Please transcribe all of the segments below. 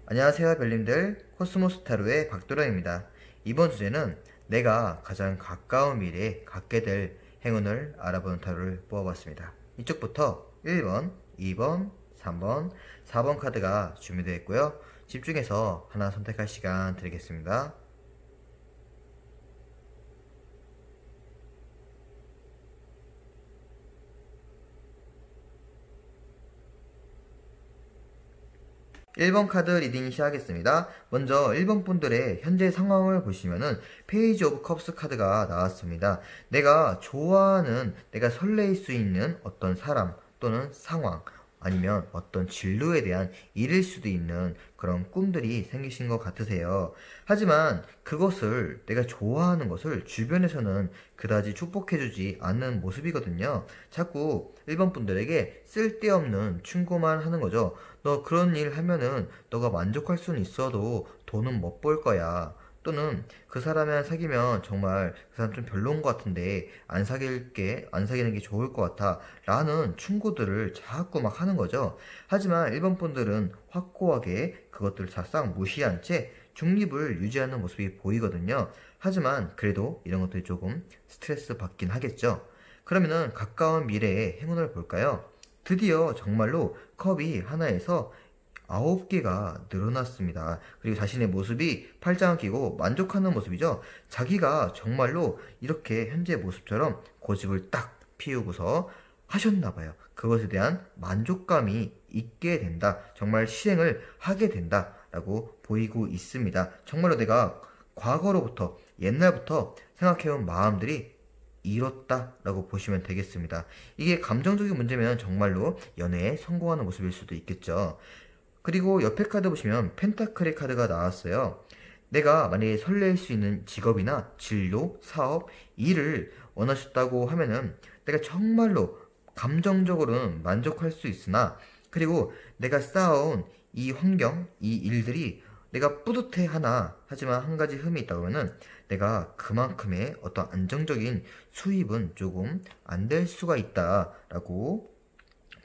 안녕하세요 별님들, 코스모스 타로의 박도령입니다. 이번 주제는 내가 가장 가까운 미래에 갖게 될 행운을 알아보는 타로를 뽑아봤습니다. 이쪽부터 1번, 2번, 3번, 4번 카드가 준비되어 있고요. 집중해서 하나 선택할 시간 드리겠습니다. 1번 카드 리딩 시작하겠습니다. 먼저 1번 분들의 현재 상황을 보시면은 페이지 오브 컵스 카드가 나왔습니다. 내가 좋아하는, 내가 설레일 수 있는 어떤 사람 또는 상황, 아니면 어떤 진로에 대한 일일 수도 있는 그런 꿈들이 생기신 것 같으세요. 하지만 그것을, 내가 좋아하는 것을 주변에서는 그다지 축복해주지 않는 모습이거든요. 자꾸 1번 분들에게 쓸데없는 충고만 하는 거죠. 너 그런 일 하면은 너가 만족할 수는 있어도 돈은 못 벌 거야. 또는 그 사람이랑 사귀면 정말 그 사람 좀 별로인 것 같은데 안 사귀는 게 좋을 것 같아 라는 충고들을 자꾸 막 하는 거죠. 하지만 일본 분들은 확고하게 그것들을 다 싹 무시한 채 중립을 유지하는 모습이 보이거든요. 하지만 그래도 이런 것들이 조금 스트레스 받긴 하겠죠. 그러면은 가까운 미래의 행운을 볼까요? 드디어 정말로 컵이 하나에서 9개가 늘어났습니다. 그리고 자신의 모습이 팔짱을 끼고 만족하는 모습이죠. 자기가 정말로 이렇게 현재 모습처럼 고집을 딱 피우고서 하셨나봐요. 그것에 대한 만족감이 있게 된다. 정말 실행을 하게 된다. 라고 보이고 있습니다. 정말로 내가 과거로부터, 옛날부터 생각해온 마음들이 이뤘다 라고 보시면 되겠습니다. 이게 감정적인 문제면 정말로 연애에 성공하는 모습일 수도 있겠죠. 그리고 옆에 카드 보시면 펜타클의 카드가 나왔어요. 내가 만약에 설레일 수 있는 직업이나 진로, 사업, 일을 원하셨다고 하면은 내가 정말로 감정적으로는 만족할 수 있으나, 그리고 내가 쌓아온 이 환경, 이 일들이 내가 뿌듯해 하나, 하지만 한 가지 흠이 있다고 하면은 내가 그만큼의 어떤 안정적인 수입은 조금 안 될 수가 있다라고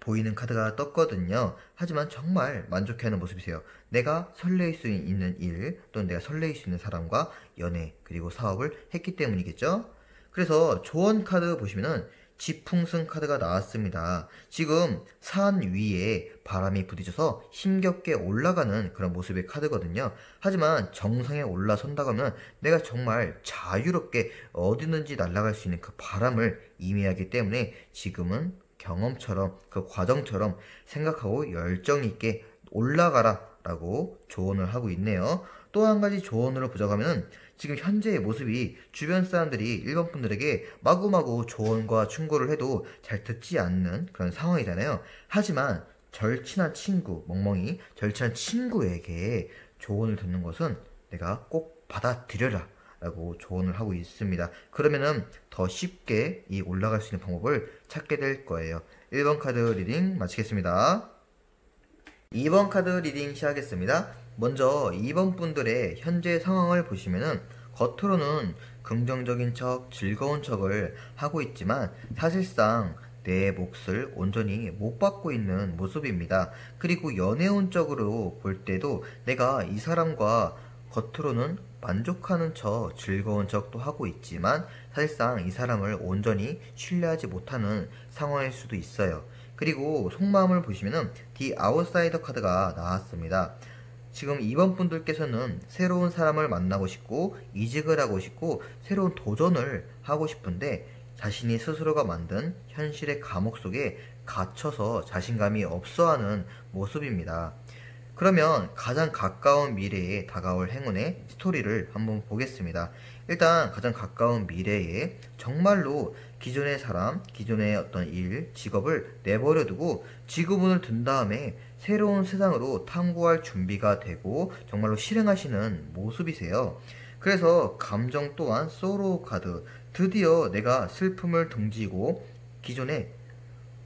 보이는 카드가 떴거든요. 하지만 정말 만족해하는 모습이세요. 내가 설레일 수 있는 일, 또는 내가 설레일 수 있는 사람과 연애, 그리고 사업을 했기 때문이겠죠. 그래서 조언 카드 보시면은 지풍승 카드가 나왔습니다. 지금 산 위에 바람이 부딪혀서 힘겹게 올라가는 그런 모습의 카드거든요. 하지만 정상에 올라선다고 하면 내가 정말 자유롭게 어디든지 날아갈 수 있는 그 바람을 의미하기 때문에 지금은 경험처럼, 그 과정처럼 생각하고 열정 있게 올라가라 라고 조언을 하고 있네요. 또 한 가지 조언으로 부족하면 지금 현재의 모습이 주변 사람들이 일본 분들에게 마구마구 조언과 충고를 해도 잘 듣지 않는 그런 상황이잖아요. 하지만 절친한 친구, 멍멍이 절친한 친구에게 조언을 듣는 것은 내가 꼭 받아들여라 라고 조언을 하고 있습니다. 그러면은 더 쉽게 이 올라갈 수 있는 방법을 찾게 될 거예요. 1번 카드 리딩 마치겠습니다. 2번 카드 리딩 시작하겠습니다. 먼저 2번 분들의 현재 상황을 보시면은 겉으로는 긍정적인 척, 즐거운 척을 하고 있지만 사실상 내 몫을 온전히 못 받고 있는 모습입니다. 그리고 연애운적으로 볼 때도 내가 이 사람과 겉으로는 만족하는 척, 즐거운 척도 하고 있지만 사실상 이 사람을 온전히 신뢰하지 못하는 상황일 수도 있어요. 그리고 속마음을 보시면은 디 아웃사이더 카드가 나왔습니다. 지금 2번 분들께서는 새로운 사람을 만나고 싶고 이직을 하고 싶고 새로운 도전을 하고 싶은데 자신이 스스로가 만든 현실의 감옥 속에 갇혀서 자신감이 없어하는 모습입니다. 그러면 가장 가까운 미래에 다가올 행운의 스토리를 한번 보겠습니다. 일단 가장 가까운 미래에 정말로 기존의 사람, 기존의 어떤 일, 직업을 내버려두고 지구본을 든 다음에 새로운 세상으로 탐구할 준비가 되고 정말로 실행하시는 모습이세요. 그래서 감정 또한 소로우 카드, 드디어 내가 슬픔을 등지고 기존에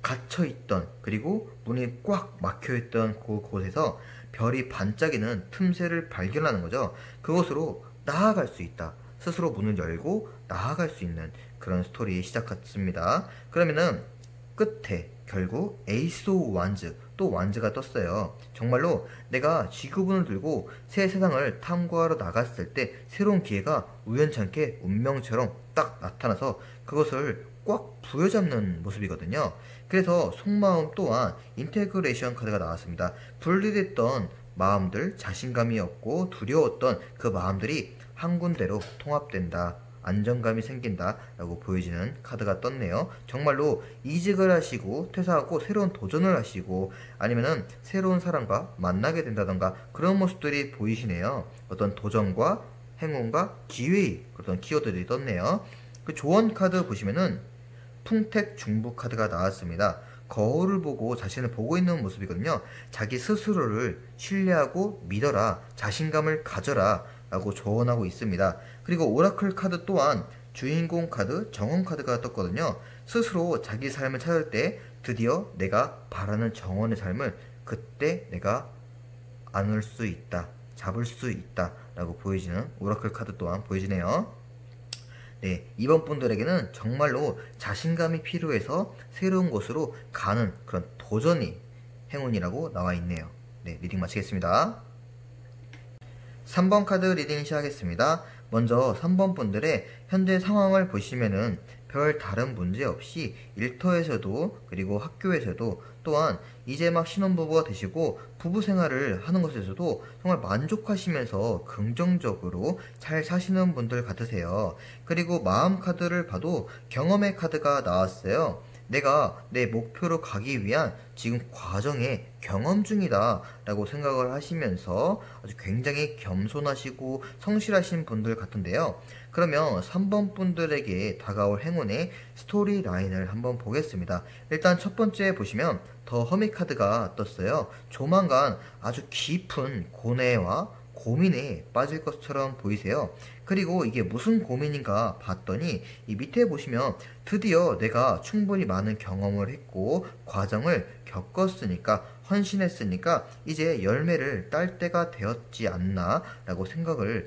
갇혀있던, 그리고 문이 꽉 막혀있던 그곳에서 별이 반짝이는 틈새를 발견하는 거죠. 그곳으로 나아갈 수 있다. 스스로 문을 열고 나아갈 수 있는 그런 스토리의 시작 같습니다. 그러면은 끝에 결국 에이스 오브 완즈, 또 완즈가 떴어요. 정말로 내가 지구본을 들고 새 세상을 탐구하러 나갔을 때 새로운 기회가 우연찮게 운명처럼 딱 나타나서 그것을 꽉 부여잡는 모습이거든요. 그래서 속마음 또한 인테그레이션 카드가 나왔습니다. 분리됐던 마음들, 자신감이 없고 두려웠던 그 마음들이 한 군데로 통합된다. 안정감이 생긴다 라고 보여지는 카드가 떴네요. 정말로 이직을 하시고 퇴사하고 새로운 도전을 하시고 아니면은 새로운 사람과 만나게 된다던가 그런 모습들이 보이시네요. 어떤 도전과 행운과 기회의 그런 키워드들이 떴네요. 그 조언 카드 보시면은 풍택 중부 카드가 나왔습니다. 거울을 보고 자신을 보고 있는 모습이거든요. 자기 스스로를 신뢰하고 믿어라, 자신감을 가져라 라고 조언하고 있습니다. 그리고 오라클 카드 또한 주인공 카드, 정원 카드가 떴거든요. 스스로 자기 삶을 찾을 때 드디어 내가 바라는 정원의 삶을 그때 내가 안을 수 있다, 잡을 수 있다 라고 보여지는 오라클 카드 또한 보여지네요. 네, 이번 분들에게는 정말로 자신감이 필요해서 새로운 곳으로 가는 그런 도전이 행운이라고 나와 있네요. 네, 리딩 마치겠습니다. 3번 카드 리딩 시작하겠습니다. 먼저 3번 분들의 현재 상황을 보시면은 별 다른 문제 없이 일터에서도 그리고 학교에서도 또한 이제 막 신혼부부가 되시고 부부 생활을 하는 것에서도 정말 만족하시면서 긍정적으로 잘 사시는 분들 같으세요. 그리고 마음 카드를 봐도 경험의 카드가 나왔어요. 내가 내 목표로 가기 위한 지금 과정에 경험 중이다 라고 생각을 하시면서 아주 굉장히 겸손하시고 성실하신 분들 같은데요. 그러면 3번 분들에게 다가올 행운의 스토리 라인을 한번 보겠습니다. 일단 첫 번째 보시면 더 허미 카드가 떴어요. 조만간 아주 깊은 고뇌와 고민에 빠질 것처럼 보이세요. 그리고 이게 무슨 고민인가 봤더니 이 밑에 보시면 드디어 내가 충분히 많은 경험을 했고 과정을 겪었으니까 헌신했으니까 이제 열매를 딸 때가 되었지 않나 라고 생각을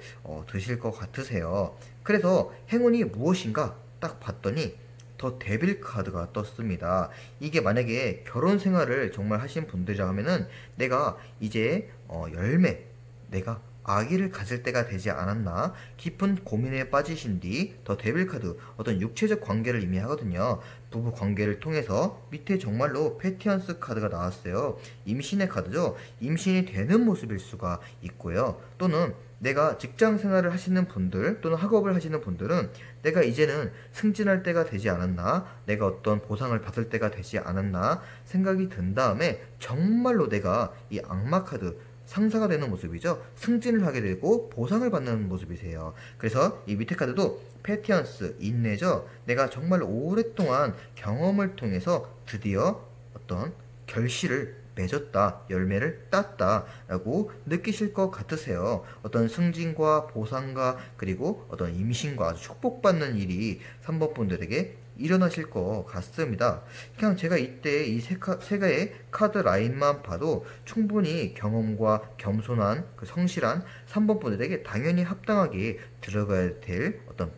드실 것 같으세요. 그래서 행운이 무엇인가 딱 봤더니 더 데빌 카드가 떴습니다. 이게 만약에 결혼 생활을 정말 하신 분들이라 하면은 내가 이제 열매, 내가 아기를 가질 때가 되지 않았나 깊은 고민에 빠지신 뒤 더 데빌 카드 어떤 육체적 관계를 의미하거든요. 부부 관계를 통해서 밑에 정말로 패티언스 카드가 나왔어요. 임신의 카드죠. 임신이 되는 모습일 수가 있고요. 또는 내가 직장 생활을 하시는 분들 또는 학업을 하시는 분들은 내가 이제는 승진할 때가 되지 않았나, 내가 어떤 보상을 받을 때가 되지 않았나 생각이 든 다음에 정말로 내가 이 악마 카드 상사가 되는 모습이죠. 승진을 하게 되고 보상을 받는 모습이세요. 그래서 이 밑에 카드도 패티언스, 인내죠. 내가 정말 오랫동안 경험을 통해서 드디어 어떤 결실을 맺었다, 열매를 땄다 라고 느끼실 것 같으세요. 어떤 승진과 보상과 그리고 어떤 임신과 아주 축복받는 일이 3번 분들에게 일어나실 것 같습니다. 그냥 제가 이때 이 세 개의 카드 라인만 봐도 충분히 경험과 겸손한 그 성실한 3번 분들에게 당연히 합당하게 들어가야 될 어떤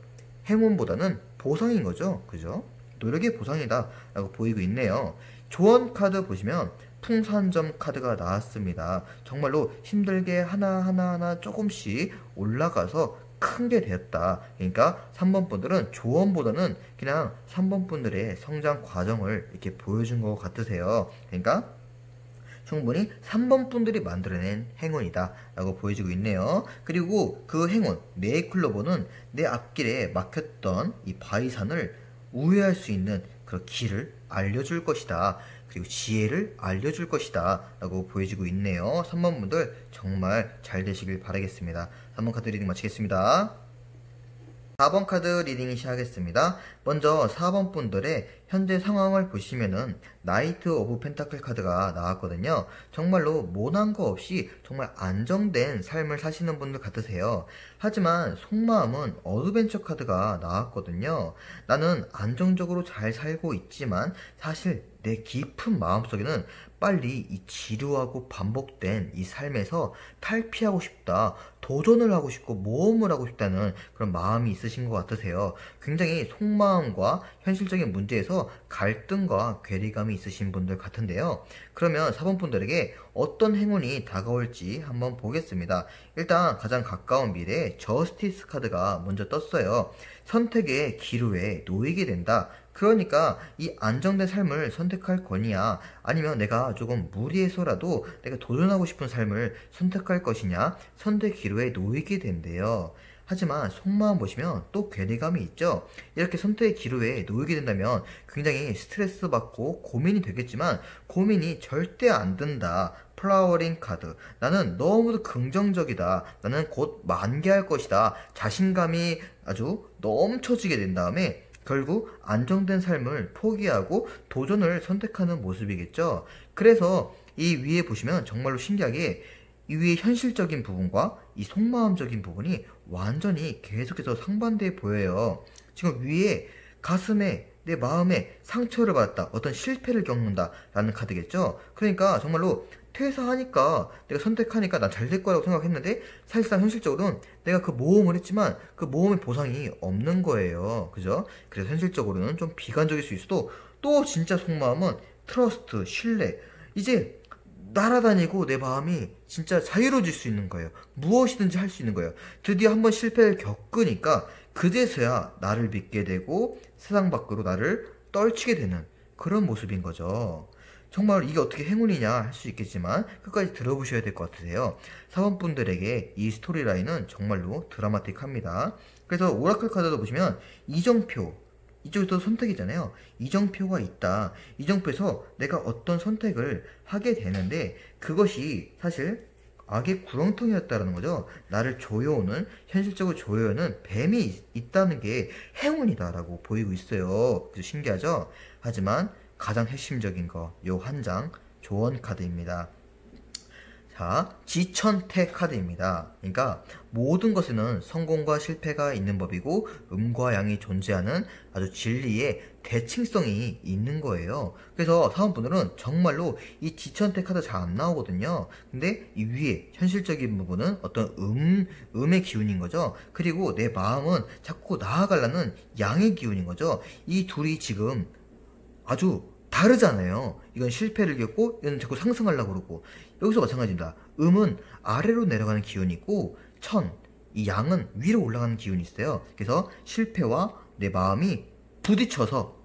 행운보다는 보상인 거죠. 그죠? 노력의 보상이다 라고 보이고 있네요. 조언 카드 보시면 풍산점 카드가 나왔습니다. 정말로 힘들게 하나하나 조금씩 올라가서 큰 게 되었다. 그러니까 3번 분들은 조언보다는 그냥 3번 분들의 성장 과정을 이렇게 보여준 것 같으세요. 그러니까 충분히 3번 분들이 만들어낸 행운이다 라고 보여지고 있네요. 그리고 그 행운, 네이클로버는 내 앞길에 막혔던 이 바위산을 우회할 수 있는 그런 길을 알려줄 것이다. 그리고 지혜를 알려줄 것이다 라고 보여지고 있네요. 3번 분들 정말 잘 되시길 바라겠습니다. 3번 카드 리딩 마치겠습니다. 4번 카드 리딩 시작하겠습니다. 먼저 4번 분들의 현재 상황을 보시면은 나이트 오브 펜타클 카드가 나왔거든요. 정말로 모난 거 없이 정말 안정된 삶을 사시는 분들 같으세요. 하지만 속마음은 어드벤처 카드가 나왔거든요. 나는 안정적으로 잘 살고 있지만 사실 내 깊은 마음속에는 빨리 이 지루하고 반복된 이 삶에서 탈피하고 싶다, 도전을 하고 싶고 모험을 하고 싶다는 그런 마음이 있으신 것 같으세요. 굉장히 속마음과 현실적인 문제에서 갈등과 괴리감이 있으신 분들 같은데요. 그러면 4번 분들에게 어떤 행운이 다가올지 한번 보겠습니다. 일단 가장 가까운 미래에 저스티스 카드가 먼저 떴어요. 선택의 기로에 놓이게 된다. 그러니까 이 안정된 삶을 선택할 거냐, 아니면 내가 조금 무리해서라도 내가 도전하고 싶은 삶을 선택할 것이냐, 선택 기로에 놓이게 된대요. 하지만 속마음 보시면 또 괴리감이 있죠. 이렇게 선택의 기로에 놓이게 된다면 굉장히 스트레스 받고 고민이 되겠지만 고민이 절대 안 든다. 플라워링 카드. 나는 너무도 긍정적이다. 나는 곧 만개할 것이다. 자신감이 아주 넘쳐지게 된 다음에 결국 안정된 삶을 포기하고 도전을 선택하는 모습이겠죠. 그래서 이 위에 보시면 정말로 신기하게 이 위에 현실적인 부분과 이 속마음적인 부분이 완전히 계속해서 상반되어 보여요. 지금 위에 가슴에 내 마음에 상처를 받았다, 어떤 실패를 겪는다 라는 카드겠죠. 그러니까 정말로 퇴사하니까, 내가 선택하니까 난 잘 될 거라고 생각했는데 사실상 현실적으로는 내가 그 모험을 했지만 그 모험의 보상이 없는 거예요. 그죠? 그래서 현실적으로는 좀 비관적일 수 있어도 또 진짜 속마음은 트러스트, 신뢰. 이제 날아다니고 내 마음이 진짜 자유로워질 수 있는 거예요. 무엇이든지 할 수 있는 거예요. 드디어 한번 실패를 겪으니까 그제서야 나를 믿게 되고 세상 밖으로 나를 떨치게 되는 그런 모습인 거죠. 정말 이게 어떻게 행운이냐 할 수 있겠지만 끝까지 들어보셔야 될 것 같으세요. 사원분들에게 이 스토리라인은 정말로 드라마틱합니다. 그래서 오라클 카드도 보시면 이정표, 이쪽에도 선택이잖아요. 이정표가 있다. 이정표에서 내가 어떤 선택을 하게 되는데 그것이 사실 악의 구렁텅이였다는 거죠. 나를 조여오는, 현실적으로 조여오는 뱀이 있다는 게 행운이다라고 보이고 있어요. 그래서 신기하죠? 하지만 가장 핵심적인 거, 요 한 장 조언 카드입니다. 자, 지천태 카드입니다. 그러니까 모든 것에는 성공과 실패가 있는 법이고 음과 양이 존재하는 아주 진리의 대칭성이 있는 거예요. 그래서 사원분들은 정말로 이 지천태 카드 잘 안 나오거든요. 근데 이 위에 현실적인 부분은 어떤 음의 기운인 거죠. 그리고 내 마음은 자꾸 나아가려는 양의 기운인 거죠. 이 둘이 지금 아주 다르잖아요. 이건 실패를 겪고 이건 자꾸 상승하려고 그러고, 여기서 마찬가지입니다. 음은 아래로 내려가는 기운이 있고 이 양은 위로 올라가는 기운이 있어요. 그래서 실패와 내 마음이 부딪혀서,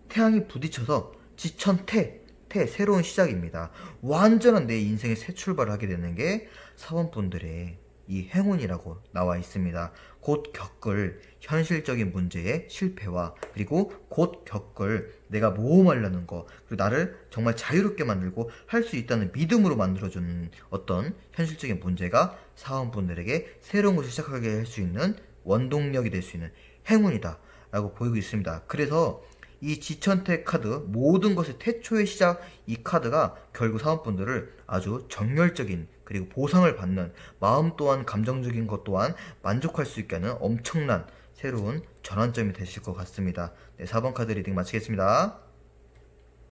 태양이 부딪혀서 지천태, 새로운 시작입니다. 완전한 내 인생의 새 출발을 하게 되는 게 사원분들의 이 행운이라고 나와 있습니다. 곧 겪을 현실적인 문제의 실패와, 그리고 곧 겪을 내가 모험하려는 거, 그리고 나를 정말 자유롭게 만들고 할 수 있다는 믿음으로 만들어주는 어떤 현실적인 문제가 사원분들에게 새로운 것을 시작하게 할 수 있는 원동력이 될 수 있는 행운이다 라고 보이고 있습니다. 그래서 이 지천태 카드, 모든 것의 태초의 시작, 이 카드가 결국 사원분들을 아주 정열적인, 그리고 보상을 받는, 마음 또한 감정적인 것 또한 만족할 수 있게 하는 엄청난 새로운 전환점이 되실 것 같습니다. 네, 4번 카드 리딩 마치겠습니다.